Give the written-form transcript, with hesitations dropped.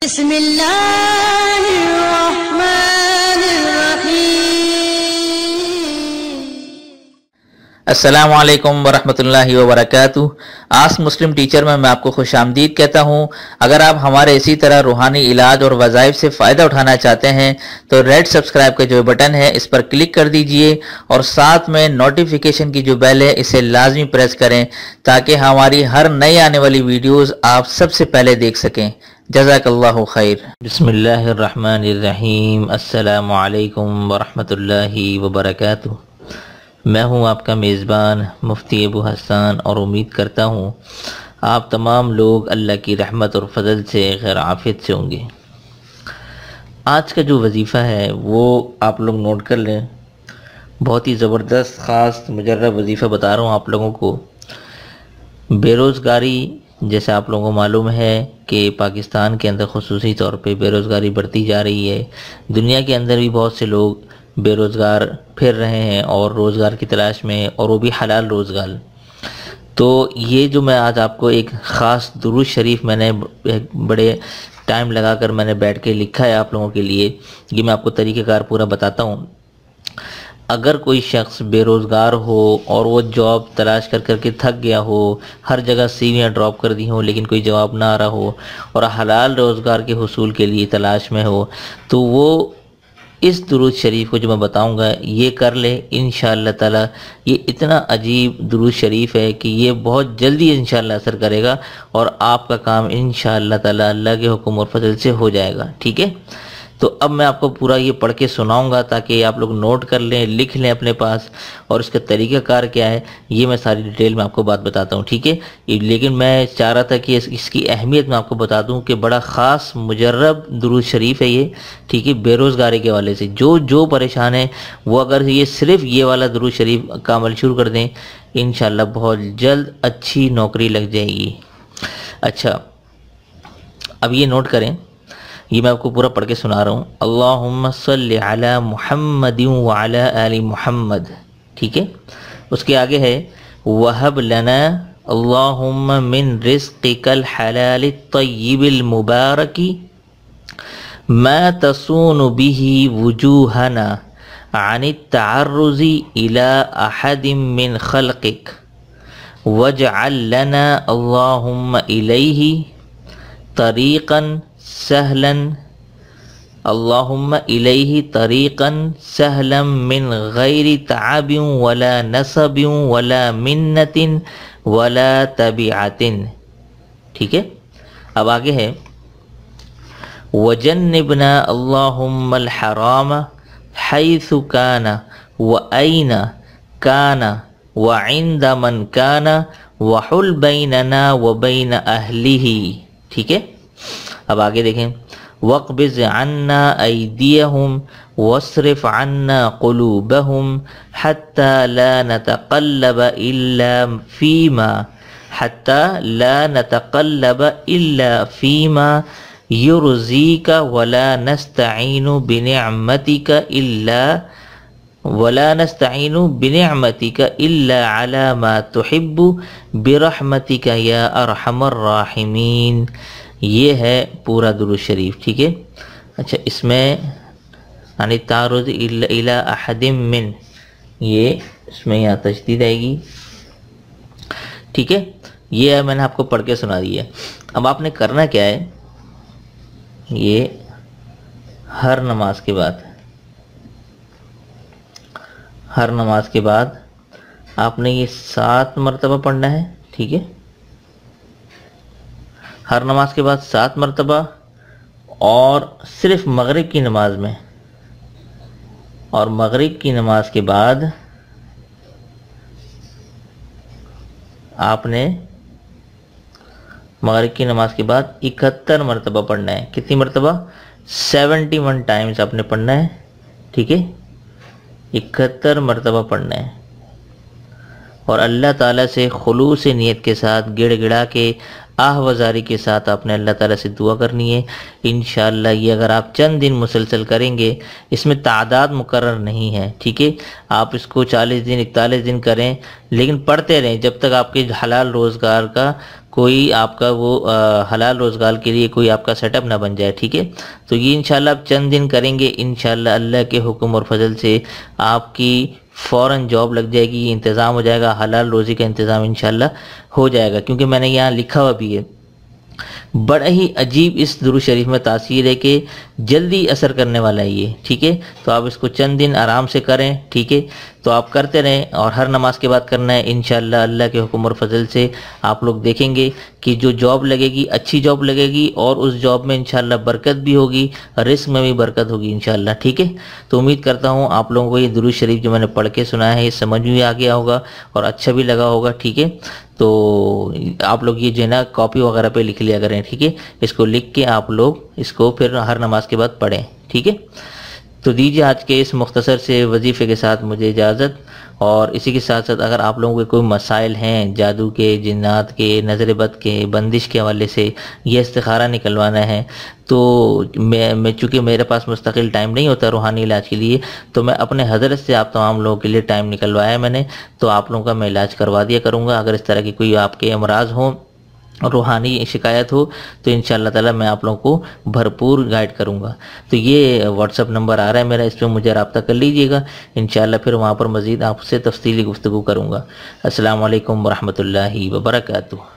بسم اللہ الرحمن الرحیم۔ السلام علیکم ورحمۃ اللہ وبرکاتہ۔ آسک مسلم ٹیچر میں آپ کو خوش آمدید کہتا ہوں۔ اگر آپ ہمارے اسی طرح روحانی علاج اور وظائف سے فائدہ اٹھانا چاہتے ہیں تو ریڈ سبسکرائب کا جو بٹن ہے اس پر کلک کر دیجئے اور ساتھ میں نوٹیفیکیشن کی جو بیل ہے اسے لازمی پریس کریں تاکہ ہماری ہر نئی آنے والی ویڈیوز آپ سب سے پہلے دیکھ سکیں۔ جزاک اللہ خیر۔ بسم اللہ الرحمن الرحیم۔ السلام علیکم ورحمۃ اللہ وبرکاتہ۔ میں ہوں آپ کا میزبان مفتی ابو حسان اور امید کرتا ہوں آپ تمام لوگ اللہ کی رحمت اور فضل سے خیر عافیت سے ہوں گے۔ آج کا جو وظیفہ ہے وہ آپ لوگ نوٹ کر لیں، بہت ہی زبردست خاص مجرب وظیفہ بتا رہا ہوں آپ لوگوں کو۔ بے روزگاری، جیسے آپ لوگوں کو معلوم ہے کہ پاکستان کے اندر خصوصی طور پہ بے روزگاری بڑھتی جا رہی ہے، دنیا کے اندر بھی بہت سے لوگ بے روزگار پھر رہے ہیں اور روزگار کی تلاش میں، اور وہ بھی حلال روزگار۔ تو یہ جو میں آج آپ کو ایک خاص درود شریف میں نے بڑے ٹائم لگا کر میں نے بیٹھ کے لکھا ہے آپ لوگوں کے لیے، یہ میں آپ کو طریقہ کار پورا بتاتا ہوں۔ اگر کوئی شخص بے روزگار ہو اور وہ جاب تلاش کر کر کے تھک گیا ہو، ہر جگہ سیویاں ڈراپ کر دی ہوں لیکن کوئی جواب نہ آ رہا ہو اور حلال روزگار کے حصول کے لیے تلاش میں ہو، تو وہ اس درود شریف کو جو میں بتاؤں گا یہ کر لے انشاءاللہ تعالی۔ یہ اتنا عجیب درود شریف ہے کہ یہ بہت جلدی انشاءاللہ اثر کرے گا اور آپ کا کام انشاءاللہ تعالی اللہ کے حکم اور فضل سے ہو جائے گا، ٹھیک ہے؟ تو اب میں آپ کو پورا یہ پڑھ کے سناؤں گا تاکہ آپ لوگ نوٹ کر لیں، لکھ لیں اپنے پاس، اور اس کا طریقہ کار کیا ہے یہ میں ساری ڈیٹیل میں آپ کو بات بتاتا ہوں، ٹھیک ہے؟ لیکن میں چاہ رہا تھا کہ اس کی اہمیت میں آپ کو بتا دوں کہ بڑا خاص مجرب درود شریف ہے یہ، ٹھیک ہے؟ بے روزگاری کے حوالے سے جو پریشان ہے وہ اگر یہ صرف یہ والا درود شریف کا عمل شروع کر دیں انشاءاللہ بہت جلد اچھی نوکری لگ جائے گی۔ اچھا، اب یہ نوٹ کریں، یہ میں آپ کو پورا پڑھ کے سنا رہا ہوں۔ اللہم صلی علی محمد وعلی آل محمد، ٹھیک ہے؟ اس کے آگے ہے وَهَبْ لَنَا اللہم من رزقک الحلال الطیب المبارک ما تصون به وجوہنا عن التعرض الى احد من خلقک واجعل لنا اللہم الیہ طریقا سہلا اللہم الیہ طریقا سہلا من غیر تعب ولا نصب ولا منت ولا تبعۃ، ٹھیک ہے؟ اب آگے ہے وجنبنا اللہم الحرام حیث کان وأین کان وعند من کان وحل بیننا وبین اہلہ، ٹھیک ہے؟ اب آگے دیکھیں وَاقْبِضْ عَنَّا أَيْدِيَهُمْ وَاصْرِفْ عَنَّا قُلُوبَهُمْ حَتَّى لَا نَتَقَلَّبَ إِلَّا فِيمَا يُرْضِيكَ وَلَا نَسْتَعِينُ بِنِعْمَتِكَ إِلَّا عَلَى مَا تُحِبُّ بِرَحْمَتِكَ يَا أَرْحَمَ الرَّاحِمِينَ۔ یہ ہے پورا درود شریف، ٹھیک ہے؟ اچھا، اس میں عن التعرض الى احد من، یہ اس میں یہاں تشدید آئے گی، ٹھیک ہے؟ یہ میں نے آپ کو پڑھ کے سنا دیا ہے۔ اب آپ نے کرنا کیا ہے، یہ ہر نماز کے بعد آپ نے یہ 7 مرتبہ پڑھنا ہے، ٹھیک ہے؟ ہر نماز کے بعد 7 مرتبہ، اور صرف مغرب کی نماز میں، اور مغرب کی نماز کے بعد آپ نے مغرب کی نماز کے بعد 71 مرتبہ پڑھنا ہے۔ کتنی مرتبہ؟ 71 ٹائمز آپ نے پڑھنا ہے، ٹھیک ہے؟ 71 مرتبہ پڑھنا ہے، اور اللہ تعالیٰ سے خلوص نیت کے ساتھ گڑ گڑا کے آہ وزاری کے ساتھ آپ نے اللہ تعالیٰ سے دعا کرنی ہے انشاءاللہ۔ یہ اگر آپ چند دن مسلسل کریں گے، اس میں تعداد مقرر نہیں ہے، ٹھیک ہے، آپ اس کو 40 دن 41 دن کریں، لیکن پڑھتے رہیں جب تک آپ کے حلال روزگار کا کوئی آپ کا وہ حلال روزگار کے لیے کوئی آپ کا سیٹ اپ نہ بن جائے، ٹھیک ہے۔ تو یہ انشاءاللہ آپ چند دن کریں گے، انشاءاللہ اللہ کے حکم اور فضل سے آپ کی فوراً جاب لگ جائے گی، یہ انتظام ہو جائے گا، حلال روزی کا انتظام انشاءاللہ ہو جائے گا، کیونکہ میں نے یہاں لکھا ہوا بھی ہے۔ بڑا ہی عجیب اس درود شریف میں تاثیر ہے کہ جلدی اثر کرنے والا ہے یہ، ٹھیک ہے۔ تو آپ اس کو چند دن آرام سے کریں، ٹھیک ہے، تو آپ کرتے رہیں اور ہر نماز کے بعد کرنا ہے انشاءاللہ اللہ کے حکم اور فضل سے۔ آپ لوگ دیکھیں گے کہ جو جاب لگے گی اچھی جاب لگے گی، اور اس جاب میں انشاءاللہ برکت بھی ہوگی، رزق میں بھی برکت ہوگی انشاءاللہ، ٹھیک ہے۔ تو امید کرتا ہوں آپ لوگوں کو یہ درود شریف جو میں نے پڑھ کے سنایا ہے یہ سمجھ میں آ گیا ہوگا اور اچھا بھی لگا ہوگا، ٹھیک ہے۔ تو آپ لوگ یہ جو ہے نا کاپی وغیرہ پہ لکھ لیا کریں، ٹھیک ہے، اس کو لکھ کے آپ لوگ اس کو پھر ہر نماز کے بعد پڑھیں، ٹھیک ہے۔ تو دیجیے آج کے اس مختصر سے وظیفے کے ساتھ مجھے اجازت، اور اسی کے ساتھ ساتھ اگر آپ لوگوں کے کوئی مسائل ہیں جادو کے، جنات کے، نظر بد کے، بندش کے حوالے سے یہ استخارہ نکلوانا ہے، تو میں چونکہ میرے پاس مستقل ٹائم نہیں ہوتا روحانی علاج کے لیے، تو میں اپنے حضرت سے آپ تمام لوگوں کے لیے ٹائم نکلوایا ہے میں نے، تو آپ لوگوں کا میں علاج کروا دیا کروں گا۔ اگر اس طرح کی کوئی آپ کے امراض ہوں، روحانی شکایت ہو، تو انشاءاللہ تعالی میں آپ لوگوں کو بھرپور گائیڈ کروں گا۔ تو یہ واٹس اپ نمبر آ رہا ہے میرا، اس پہ مجھے رابطہ کر لیجئے گا انشاءاللہ، پھر وہاں پر مزید آپ سے تفصیلی گفتگو کروں گا۔ السلام علیکم ورحمۃ اللہ وبرکاتہ۔